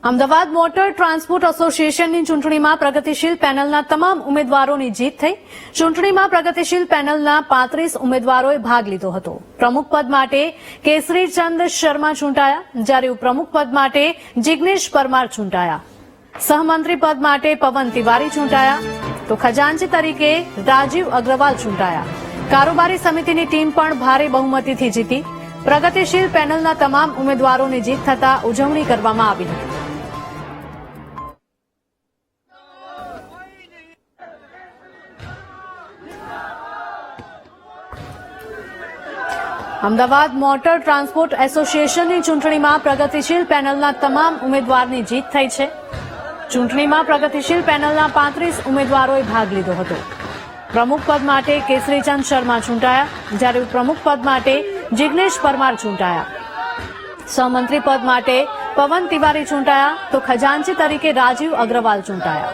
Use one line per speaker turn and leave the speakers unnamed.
Ahmedabad motor transport એસોસિએશનની ચૂંટણીમાં પ્રગતિશીલ પેનલના તમામ ઉમેદવારોની જીત થઈ। ચૂંટણીમાં પ્રગતિશીલ પેનલના 35 ઉમેદવારોએ ભાગ લીધો હતો। પ્રમુખ પદ માટે કેસરીચંદ શર્મા ચૂંટાયા, જ્યારે ઉપપ્રમુખ પદ માટે જિગ્નેશ પરમાર ચૂંટાયા। સહમંત્રી પદ માટે પવન તિવારી ચૂંટાયા, તો ખજાનચી તરીકે રાજીવ અગ્રવાલ ચૂંટાયા। કારોબારી સમિતિની ટીમ પણ ભારે બહુમતીથી જીતી। પ્રગતિશીલ પેનલના તમામ ઉમેદવારોની જીત થતા ઉજવણી કરવામાં આવી હતી। અમદાવાદ મોટર ટ્રાન્સપોર્ટ એસોસિએશનની ચૂંટણીમાં પ્રગતિશીલ પેનલના તમામ ઉમેદવારની જીત થઈ છે। ચૂંટણીમાં પ્રગતિશીલ પેનલના 35 ઉમેદવારોએ ભાગ લીધો હતો। પ્રમુખ પદ માટે કેસરીચંદ શર્મા ચૂંટાયા, જ્યારે ઉપપ્રમુખ પદ માટે જિગ્નેશ પરમાર ચૂંટાયા। સહમંત્રી પદ માટે પવન તિવારી ચૂંટાયા, તો ખજાનચી તરીકે રાજીવ અગ્રવાલ ચૂંટાયા।